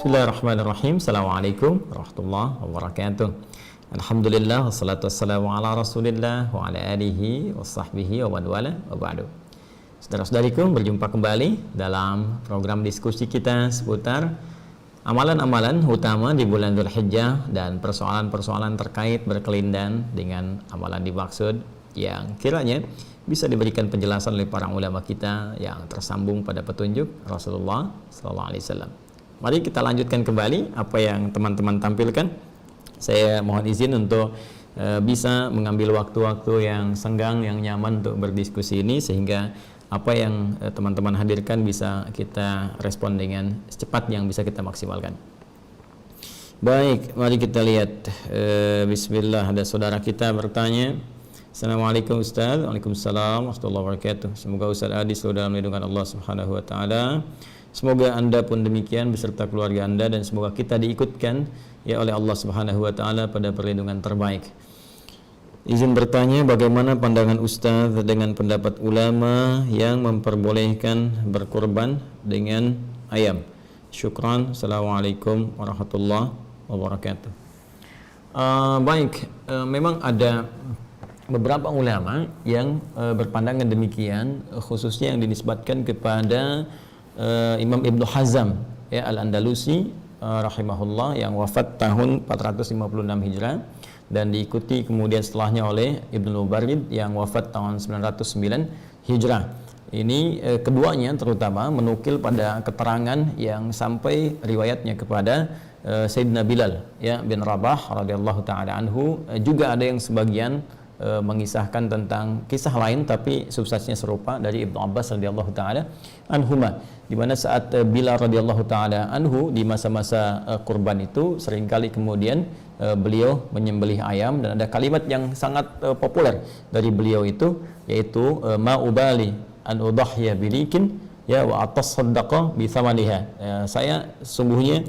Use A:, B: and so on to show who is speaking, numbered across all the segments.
A: Bismillahirrahmanirrahim. Assalamualaikum warahmatullahi wabarakatuh. Alhamdulillah wassalatu wassalamu ala Rasulillah wa ala alihi wa sahbihi wa man wala wa ba'du. Saudara-saudariku, berjumpa kembali dalam program diskusi kita seputar amalan-amalan utama di bulan Dzulhijjah dan persoalan-persoalan terkait berkelindan dengan amalan dimaksud yang kiranya bisa diberikan penjelasan oleh para ulama kita yang tersambung pada petunjuk Rasulullah SAW. Mari kita lanjutkan kembali apa yang teman-teman tampilkan. Saya mohon izin untuk bisa mengambil waktu-waktu yang senggang, yang nyaman untuk berdiskusi ini, sehingga apa yang teman-teman hadirkan bisa kita respon dengan cepat, yang bisa kita maksimalkan. Baik, mari kita lihat. Bismillah, ada saudara kita bertanya. Assalamualaikum Ustaz. Waalaikumsalam warahmatullahi wabarakatuh. Semoga Ustaz Adi selalu dalam lindungan Allah Subhanahu wa taala. Semoga Anda pun demikian beserta keluarga Anda, dan semoga kita diikutkan ya oleh Allah Subhanahu wa taala pada perlindungan terbaik. Izin bertanya, bagaimana pandangan Ustaz dengan pendapat ulama yang memperbolehkan berkurban dengan ayam? Syukran. Assalamualaikum warahmatullahi wabarakatuh. Memang ada beberapa ulama yang berpandangan demikian, khususnya yang dinisbatkan kepada Imam Ibnu Hazm ya, Al-Andalusi rahimahullah, yang wafat tahun 456 Hijrah, dan diikuti kemudian setelahnya oleh Ibnu Mubarrid yang wafat tahun 909 Hijrah. Ini keduanya terutama menukil pada keterangan yang sampai riwayatnya kepada Sayyidina Bilal ya bin Rabah radhiyallahu taala anhu. Juga ada yang sebagian mengisahkan tentang kisah lain tapi substansinya serupa dari Ibnu Abbas radhiyallahu taala anhuma, di mana saat Bilal radhiyallahu taala anhu di masa-masa kurban itu seringkali kemudian beliau menyembelih ayam, dan ada kalimat yang sangat populer dari beliau itu, yaitu ma ubali an udahya bilikin ya wa atasaddaqa bi thamaniha. Saya sungguhnya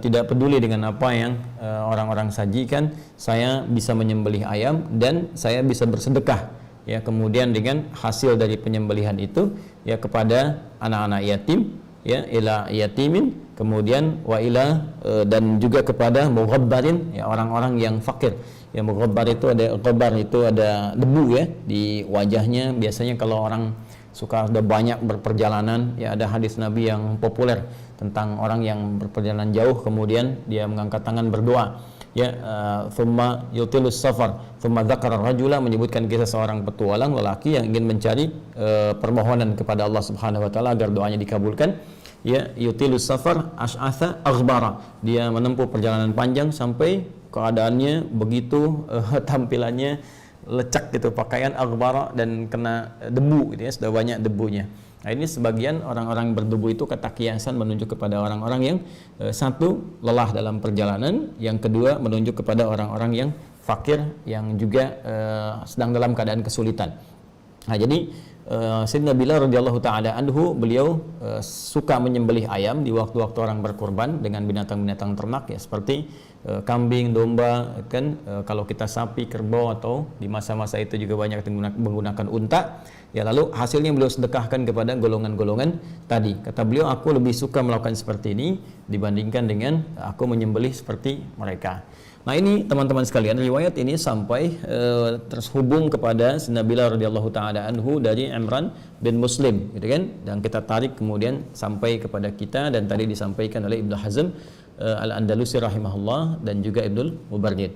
A: tidak peduli dengan apa yang orang-orang sajikan, saya bisa menyembelih ayam dan saya bisa bersedekah ya kemudian dengan hasil dari penyembelihan itu ya kepada anak-anak yatim ya, ila yatimin, kemudian wa ila dan juga kepada mughabbarin ya, orang-orang yang fakir. Ya, mughabbar itu ada ghabar, itu ada debu ya di wajahnya. Biasanya kalau orang suka sudah banyak berperjalanan ya, ada hadis Nabi yang populer tentang orang yang berperjalanan jauh kemudian dia mengangkat tangan berdoa ya, thumma yutilus safar thumma dzakara rajula, menyebutkan kisah seorang petualang lelaki yang ingin mencari permohonan kepada Allah Subhanahu wa taala agar doanya dikabulkan ya, yutilus safar ash'atha aghbara, dia menempuh perjalanan panjang sampai keadaannya begitu tampilannya lecak gitu, pakaian aghbara dan kena debu gitu ya, sudah banyak debunya. Nah, ini sebagian orang-orang berdebu itu kata kiasan menunjuk kepada orang-orang yang satu lelah dalam perjalanan, yang kedua menunjuk kepada orang-orang yang fakir yang juga sedang dalam keadaan kesulitan. Nah, jadi Sayyidina Bilal radhiyallahu taala anhu, beliau suka menyembelih ayam di waktu-waktu orang berkurban dengan binatang-binatang ternak ya, seperti kambing, domba kan, kalau kita sapi, kerbau, atau di masa-masa itu juga banyak menggunakan unta ya, lalu hasilnya beliau sedekahkan kepada golongan-golongan tadi. Kata beliau, aku lebih suka melakukan seperti ini dibandingkan dengan aku menyembelih seperti mereka. Nah, ini teman-teman sekalian, riwayat ini sampai terhubung kepada Sayyidina Bilal radhiyallahu taala anhu dari Imran bin Muslim gitu kan, dan kita tarik kemudian sampai kepada kita, dan tadi disampaikan oleh Ibnu Hazm Al-Andalusi rahimahullah dan juga Ibnu Mubarrid.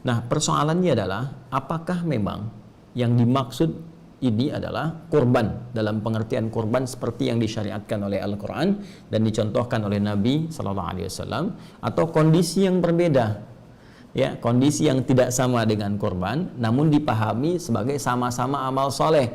A: Nah, persoalannya adalah apakah memang yang dimaksud ini adalah kurban dalam pengertian kurban seperti yang disyariatkan oleh Al-Quran dan dicontohkan oleh Nabi SAW, atau kondisi yang berbeda ya, kondisi yang tidak sama dengan kurban namun dipahami sebagai sama-sama amal soleh.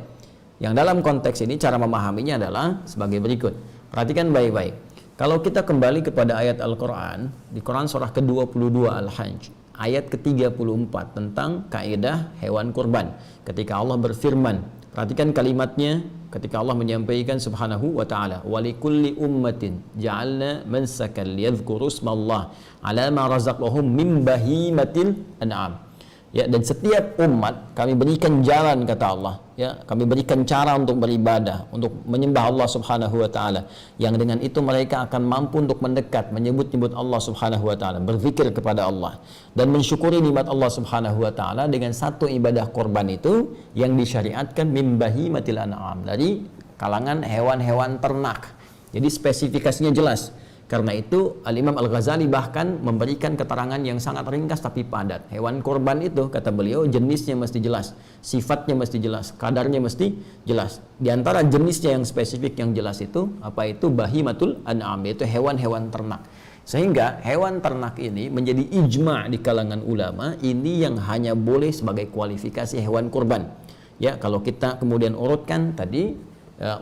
A: Yang dalam konteks ini cara memahaminya adalah sebagai berikut. Perhatikan baik-baik. Kalau kita kembali kepada ayat Al-Quran, di Quran surah ke-22 Al-Hajj ayat ke-34 tentang kaidah hewan kurban, ketika Allah berfirman, perhatikan kalimatnya ketika Allah menyampaikan subhanahu wa ta'ala, walikulli ummatin ja'alna mansakan liyadhkuru ismallah ala ma razaqahum min bahimatil an'am ya, dan setiap umat kami berikan jalan, kata Allah, ya, kami berikan cara untuk beribadah, untuk menyembah Allah Subhanahu wa taala, yang dengan itu mereka akan mampu untuk mendekat, menyebut-nyebut Allah Subhanahu wa taala, berzikir kepada Allah dan mensyukuri nikmat Allah Subhanahu wa taala dengan satu ibadah korban itu yang disyariatkan min bahimatil an'am, dari kalangan hewan-hewan ternak. Jadi spesifikasinya jelas. Karena itu Al-Imam Al-Ghazali bahkan memberikan keterangan yang sangat ringkas tapi padat. Hewan korban itu, kata beliau, jenisnya mesti jelas, sifatnya mesti jelas, kadarnya mesti jelas. Di antara jenisnya yang spesifik yang jelas itu, apa itu? Bahimatul an'am, yaitu hewan-hewan ternak. Sehingga hewan ternak ini menjadi ijma' di kalangan ulama, ini yang hanya boleh sebagai kualifikasi hewan korban. Ya, kalau kita kemudian urutkan tadi,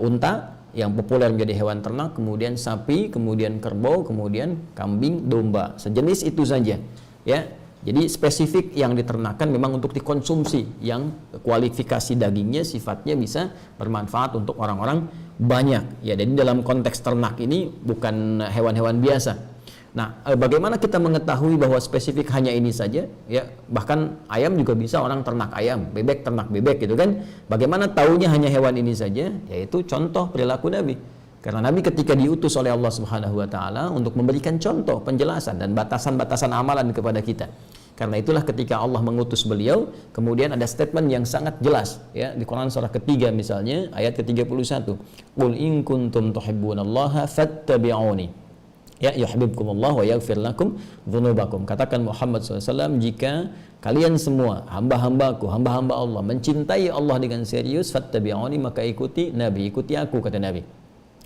A: unta yang populer menjadi hewan ternak, kemudian sapi, kemudian kerbau, kemudian kambing, domba, sejenis itu saja, ya. Jadi spesifik yang diternakan memang untuk dikonsumsi, yang kualifikasi dagingnya, sifatnya bisa bermanfaat untuk orang-orang banyak, ya. Jadi dalam konteks ternak ini bukan hewan-hewan biasa. Nah, bagaimana kita mengetahui bahwa spesifik hanya ini saja? Ya, bahkan ayam juga bisa orang ternak ayam, bebek ternak bebek gitu kan. Bagaimana tahunya hanya hewan ini saja? Yaitu contoh perilaku Nabi. Karena Nabi ketika diutus oleh Allah Subhanahu wa taala untuk memberikan contoh, penjelasan dan batasan-batasan amalan kepada kita. Karena itulah ketika Allah mengutus beliau, kemudian ada statement yang sangat jelas, ya, di Quran surah ketiga misalnya ayat ke-31. Qul in kuntum tuhibbunallaha fattabi'uni. Ya, yuhibbukumullah wa yaghfir lakum dzunubakum. Katakan Muhammad SAW, jika kalian semua hamba-hambaku, hamba-hamba Allah, mencintai Allah dengan serius, fattabi'uni, maka ikuti Nabi, ikuti aku, kata Nabi.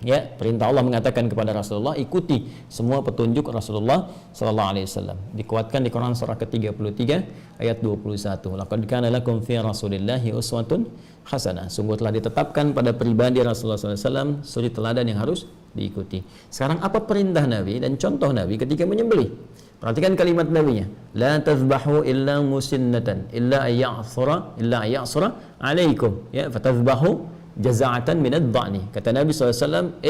A: Ya, perintah Allah mengatakan kepada Rasulullah, ikuti semua petunjuk Rasulullah sallallahu alaihi wasallam. Dikuatkan di Quran surah ke-33 ayat 21. Laqad kana lakum fi Rasulillahi uswatun hasanah. Sungguh telah ditetapkan pada pribadi Rasulullah sallallahu alaihi wasallam suri teladan yang harus diikuti. Sekarang apa perintah Nabi dan contoh Nabi ketika menyembelih? Perhatikan kalimat Nabi-nya. La tazbahu illa musinnatan illa ayya'sura alaikum. Ya, fatazbahu jaza'atan minad dha'ni. Kata Nabi SAW,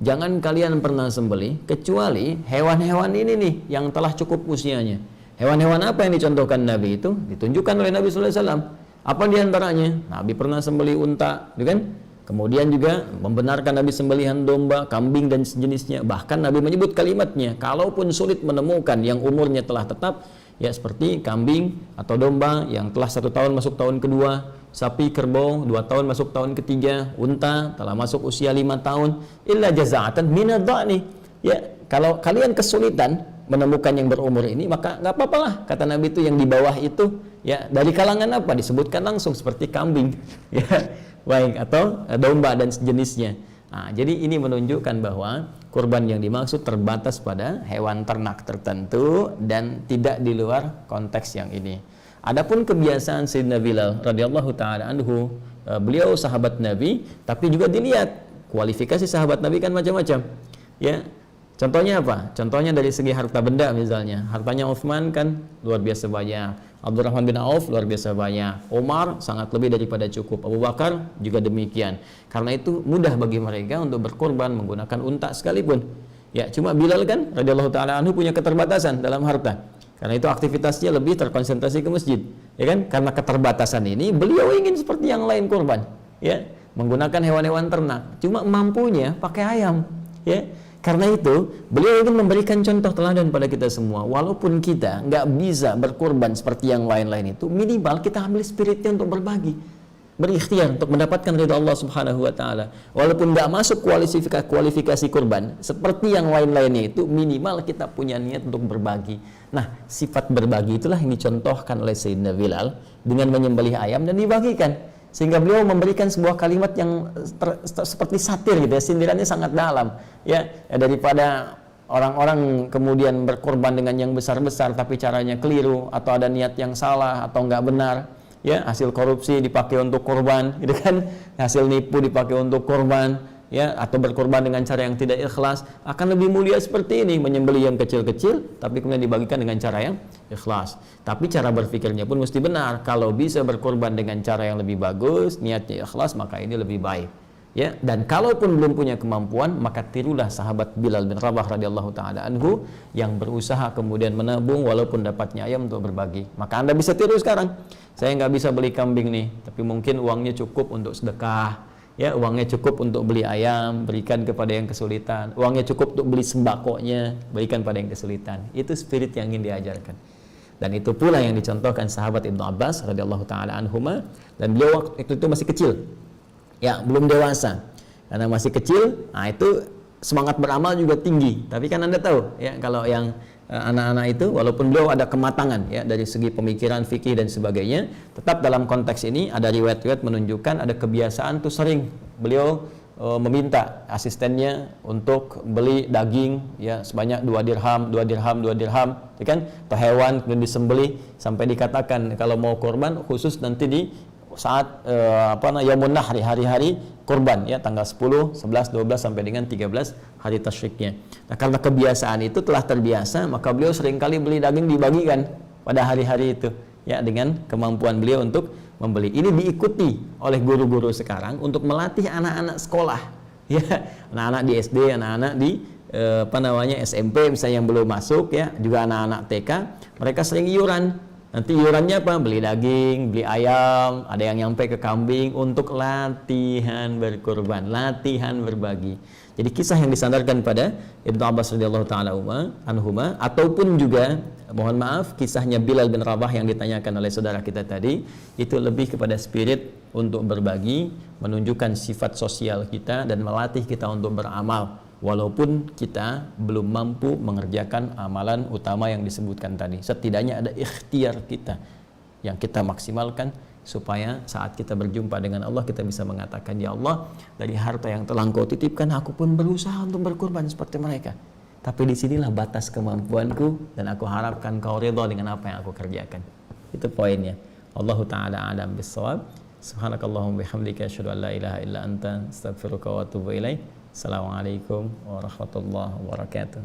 A: jangan kalian pernah sembelih kecuali hewan-hewan ini nih yang telah cukup usianya. Hewan-hewan apa yang dicontohkan Nabi itu? Ditunjukkan oleh Nabi SAW. Apa diantaranya? Nabi pernah sembelih unta, kan? Kemudian juga membenarkan Nabi sembelihan domba, kambing dan sejenisnya. Bahkan Nabi menyebut kalimatnya, kalaupun sulit menemukan yang umurnya telah tetap, ya seperti kambing atau domba yang telah 1 tahun masuk tahun kedua, sapi, kerbau 2 tahun masuk tahun ketiga, unta telah masuk usia 5 tahun, illa jaza'atan minad dha'ni. Ya, kalau kalian kesulitan menemukan yang berumur ini, maka nggak apa-apalah, kata Nabi itu yang di bawah itu, ya dari kalangan apa? Disebutkan langsung seperti kambing, ya, baik, atau domba dan sejenisnya. Nah, jadi ini menunjukkan bahwa kurban yang dimaksud terbatas pada hewan ternak tertentu dan tidak di luar konteks yang ini. Adapun kebiasaan Sayyidina Bilal radhiyallahu taala anhu, beliau sahabat Nabi, tapi juga dilihat kualifikasi sahabat Nabi kan macam-macam. Ya. Contohnya apa? Contohnya dari segi harta benda misalnya. Hartanya Utsman kan luar biasa banyak. Abdurrahman bin Auf luar biasa banyak. Umar sangat lebih daripada cukup. Abu Bakar juga demikian. Karena itu mudah bagi mereka untuk berkorban menggunakan unta sekalipun. Ya, cuma Bilal kan radhiyallahu taala anhu punya keterbatasan dalam harta. Karena itu aktivitasnya lebih terkonsentrasi ke masjid, ya kan? Karena keterbatasan ini, beliau ingin seperti yang lain korban, ya, menggunakan hewan-hewan ternak. Cuma mampunya pakai ayam, ya. Karena itu, beliau ingin memberikan contoh teladan pada kita semua. Walaupun kita nggak bisa berkorban seperti yang lain-lain itu, minimal kita ambil spiritnya untuk berbagi, berikhtiar untuk mendapatkan ridha Allah Subhanahu wa taala. Walaupun nggak masuk kualifikasi kurban seperti yang lain-lainnya itu, minimal kita punya niat untuk berbagi. Nah, sifat berbagi itulah yang dicontohkan oleh Sayyidina Bilal dengan menyembelih ayam dan dibagikan. Sehingga beliau memberikan sebuah kalimat yang seperti satir gitu ya, sindirannya sangat dalam. Ya, daripada orang-orang kemudian berkorban dengan yang besar-besar tapi caranya keliru atau ada niat yang salah atau nggak benar. Ya, hasil korupsi dipakai untuk korban, gitu kan? Hasil nipu dipakai untuk korban, ya, atau berkorban dengan cara yang tidak ikhlas. Akan lebih mulia seperti ini, menyembelih yang kecil-kecil tapi kemudian dibagikan dengan cara yang ikhlas. Tapi cara berpikirnya pun mesti benar. Kalau bisa berkorban dengan cara yang lebih bagus, niatnya ikhlas, maka ini lebih baik. Ya, dan kalaupun belum punya kemampuan, maka tirulah sahabat Bilal bin Rabah radhiyallahu taala anhu yang berusaha kemudian menabung walaupun dapatnya ayam untuk berbagi. Maka Anda bisa tiru sekarang. Saya nggak bisa beli kambing nih, tapi mungkin uangnya cukup untuk sedekah. Ya, uangnya cukup untuk beli ayam, berikan kepada yang kesulitan. Uangnya cukup untuk beli sembakonya, berikan pada yang kesulitan. Itu spirit yang ingin diajarkan. Dan itu pula yang dicontohkan sahabat Ibnu Abbas radhiyallahu taala anhuma, dan beliau waktu itu masih kecil. Ya, belum dewasa. Karena masih kecil, nah itu semangat beramal juga tinggi. Tapi kan Anda tahu, ya, kalau yang anak-anak itu walaupun beliau ada kematangan ya dari segi pemikiran, fikih dan sebagainya, tetap dalam konteks ini ada riwayat-riwayat menunjukkan ada kebiasaan tuh sering beliau meminta asistennya untuk beli daging ya sebanyak 2 dirham, 2 dirham, 2 dirham, ya kan? Atau hewan kemudian disembelih sampai dikatakan kalau mau korban khusus nanti di saat Yamun Nahri, hari-hari kurban ya, tanggal 10, 11, 12 sampai dengan 13 hari tasyriknya. Nah, karena kebiasaan itu telah terbiasa, maka beliau seringkali beli daging dibagikan pada hari-hari itu ya, dengan kemampuan beliau untuk membeli. Ini diikuti oleh guru-guru sekarang untuk melatih anak-anak sekolah ya, anak-anak di SD, anak-anak di SMP misalnya yang belum masuk ya, juga anak-anak TK, mereka sering iuran. Nanti iurannya apa? Beli daging, beli ayam, ada yang nyampe ke kambing untuk latihan berkurban, latihan berbagi. Jadi kisah yang disandarkan pada Ibnu Abbas radhiyallahu taala anhuma, ataupun juga mohon maaf kisahnya Bilal bin Rabah yang ditanyakan oleh saudara kita tadi, itu lebih kepada spirit untuk berbagi, menunjukkan sifat sosial kita dan melatih kita untuk beramal. Walaupun kita belum mampu mengerjakan amalan utama yang disebutkan tadi, setidaknya ada ikhtiar kita yang kita maksimalkan supaya saat kita berjumpa dengan Allah kita bisa mengatakan, ya Allah, dari harta yang telah Engkau titipkan aku pun berusaha untuk berkorban seperti mereka, tapi disinilah batas kemampuanku dan aku harapkan Kau ridha dengan apa yang aku kerjakan. Itu poinnya. Allahu ta'ala a'lam bissawab. Subhanakallahumma bihamdika asyhadu an la ilaha illa anta astaghfiruka wa atubu ilaik. Assalamualaikum warahmatullahi wabarakatuh.